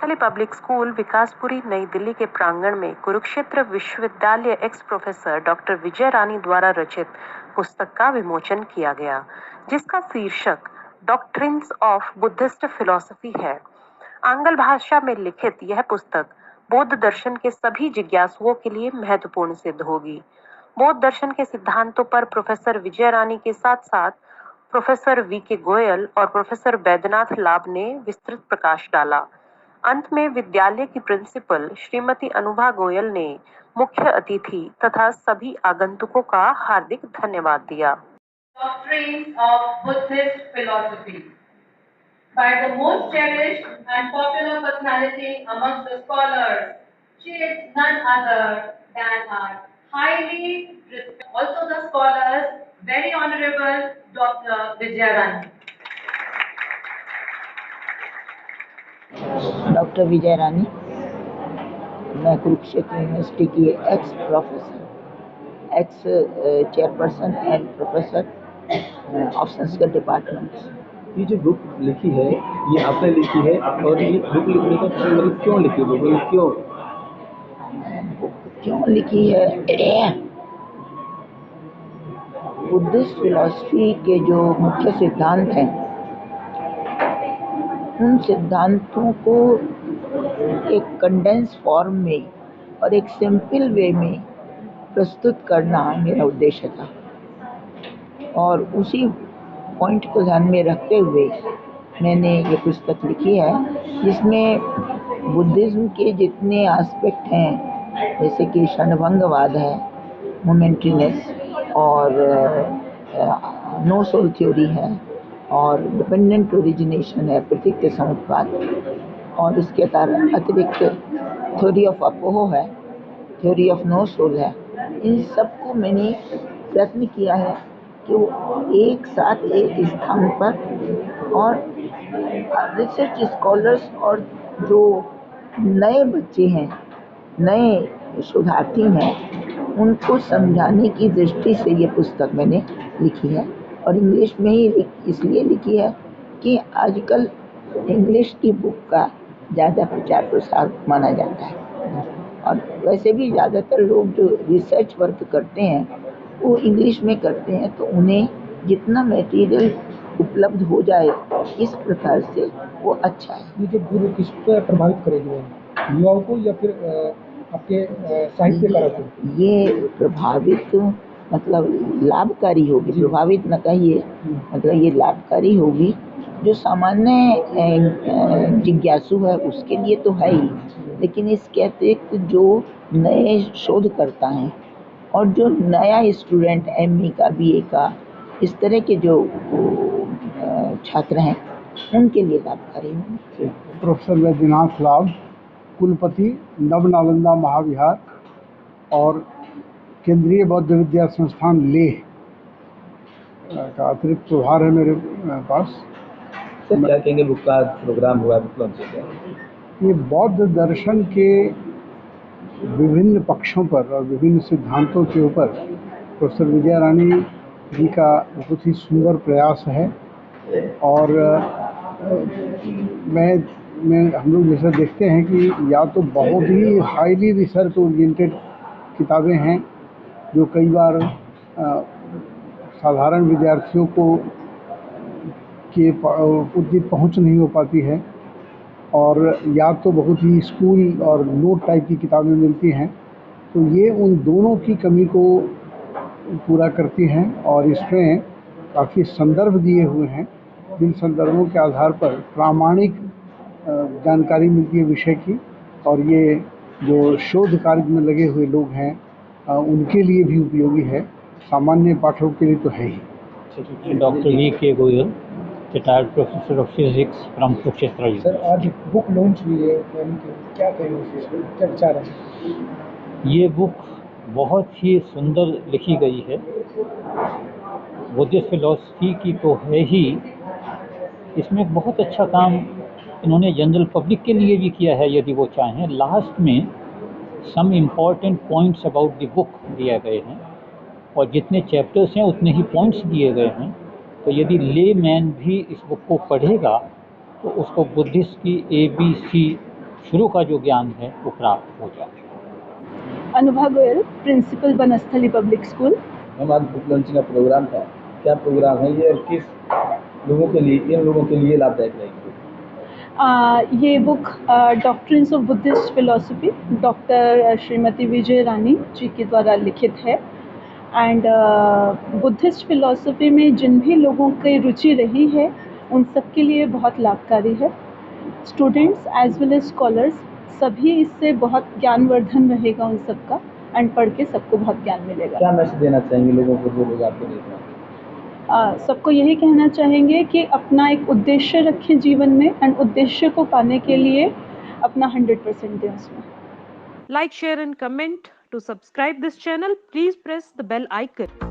कोतवाली public school Vikaspuri नई दिल्ली के प्रांगण में कुरुक्षेत्र विश्वविद्यालय एक्स प्रोफेसर डॉक्टर विजय रानी द्वारा रचित पुस्तक का विमोचन किया गया, जिसका शीर्षक डॉक्ट्रिन्स ऑफ बुद्धिस्ट फिलॉसफी है। आंग्ल भाषा में लिखित यह पुस्तक बौद्ध दर्शन के सभी जिज्ञासुओं के लिए महत्वपूर्ण सिद्ध होगी। बौद्ध दर्शन के सिद्धांतों पर प्रोफेसर विजय रानी के साथ साथ प्रोफेसर वी.के. गोयल और प्रोफेसर बैद्यनाथ लाब ने विस्तृत प्रकाश डाला। अंत में विद्यालय की प्रिंसिपल श्रीमती अनुभा गोयल ने मुख्य अतिथि तथा सभी आगंतुकों का हार्दिक धन्यवाद दिया। Doctrines of Buddhist philosophy by the most cherished and popular personality amongst the scholars. She is none other than our highly respected, also the scholars, very honorable Dr. Vijaya Rani. Doctor Vijay Rani, मैं Kurukshetra university की ex professor, ex chairperson and professor of Sanskrit department. ये जो book लिखी है ये आपने लिखी है, और ये बुक लिखने का मतलब क्यों लिखी है? क्यों लिखी है? बुद्धिस्ट फिलॉसफी के जो मुख्य सिद्धांत हैं, उन सिद्धांतों को एक कंडेंस फॉर्म में और एक सिंपल वे में प्रस्तुत करना मेरा उद्देश्य था, और उसी पॉइंट को ध्यान में रखते हुए मैंने ये पुस्तक लिखी है, जिसमें बुद्धिज्म के जितने एस्पेक्ट हैं, जैसे कि क्षणभंगवाद है, मोमेंटरीनेस, और नो सोल थ्योरी है, और डिपेंडेंट ओरिजिनेशन है, प्रतीक समुत्पाद, और इसके अतिरिक्त थ्योरी ऑफ अपोहो है, थ्योरी ऑफ नो सोल है। इन सबको मैंने प्रयत्न किया है कि वो एक साथ एक स्थान पर, और रिसर्च स्कॉलर्स और जो नए बच्चे हैं, नए शोधार्थी हैं, उनको समझाने की दृष्टि से ये पुस्तक मैंने लिखी है। और इंग्लिश में ही इसलिए लिखी है कि आजकल इंग्लिश की बुक का ज़्यादा प्रचार प्रसार माना जाता है, और वैसे भी ज़्यादातर लोग जो रिसर्च वर्क करते हैं वो इंग्लिश में करते हैं, तो उन्हें जितना मटेरियल उपलब्ध हो जाए इस प्रकार से वो अच्छा है। ये जो गुरु किस पर प्रभावित करेगी, युवाओं को या फिर आपके साहित्यकारों को? ये प्रभावित मतलब लाभकारी होगी, प्रभावित न कहिए, मतलब ये लाभकारी होगी। जो सामान्य जिज्ञासु है उसके लिए तो है ही, लेकिन इसके अतिरिक्त जो नए शोधकर्ता हैं और जो नया स्टूडेंट ME का, BA का, इस तरह के जो छात्र हैं, उनके लिए लाभकारी होंगे। प्रोफेसर बैद्यनाथ लाब, कुलपति नवनालंदा महाविहार और केंद्रीय बौद्ध विद्या संस्थान लेह का अतिरिक्त प्रभार है मेरे पास। सर, क्या कहेंगे? बुक का प्रोग्राम हुआ, बुक लॉन्च किया। ये बौद्ध दर्शन के विभिन्न पक्षों पर और विभिन्न सिद्धांतों के ऊपर प्रोफेसर विजय रानी जी का बहुत ही सुंदर प्रयास है, और हम लोग जैसा देखते हैं कि या तो बहुत ही हाईली रिसर्च ओरिएंटेड किताबें हैं जो कई बार साधारण विद्यार्थियों को के उतनी पहुंच नहीं हो पाती है, और या तो बहुत ही स्कूल और नोट टाइप की किताबें मिलती हैं, तो ये उन दोनों की कमी को पूरा करती हैं। और इसमें काफ़ी संदर्भ दिए हुए हैं, जिन संदर्भों के आधार पर प्रामाणिक जानकारी मिलती है विषय की, और ये जो शोध कार्य में लगे हुए लोग हैं उनके लिए भी उपयोगी है, सामान्य पाठकों के लिए तो है ही। Doctor V K. Goyal, retired professor of physics from Kurukshetra. Sir, आज बुक लॉन्च हुई है, क्या कहेंगे, क्या विचार है? ये बुक बहुत ही सुंदर लिखी गई है, बुद्धिस्ट फिलॉसफी की तो है ही, इसमें बहुत अच्छा काम इन्होंने जनरल पब्लिक के लिए भी किया है यदि वो चाहें। लास्ट में some important points about the book दिए गए हैं, और जितने चैप्टर्स हैं उतने ही पॉइंट्स दिए गए हैं। तो यदि ले मैन भी इस बुक को पढ़ेगा तो उसको बुद्धिस्ट की ABC शुरू का जो ज्ञान है वो प्राप्त हो जाए। Anubha Goyal, principal Banasthali public school. हम आज बुक लॉन्चिंग का प्रोग्राम था, क्या प्रोग्राम है ये और किस लोगों के लिए, इन लोगों के लिए लाभदायक रहेगी? ये book doctrines of Buddhist philosophy doctor Shrimati Vijay Rani ji के द्वारा लिखित है। एंड बुद्धिस्ट फिलोसफी में जिन भी लोगों की रुचि रही है उन सब के लिए बहुत लाभकारी है। Students as well as scholars सभी इससे बहुत ज्ञानवर्धन रहेगा उन सबका, एंड पढ़ के सबको बहुत ज्ञान मिलेगा। क्या मैसेज देना चाहेंगे लोगों को जो लोग आपको देख रहे हैं? सबको यही कहना चाहेंगे कि अपना एक उद्देश्य रखें जीवन में, एंड उद्देश्य को पाने के लिए अपना 100% दें उसमें। Like, share and comment. To subscribe this channel, please press the bell icon.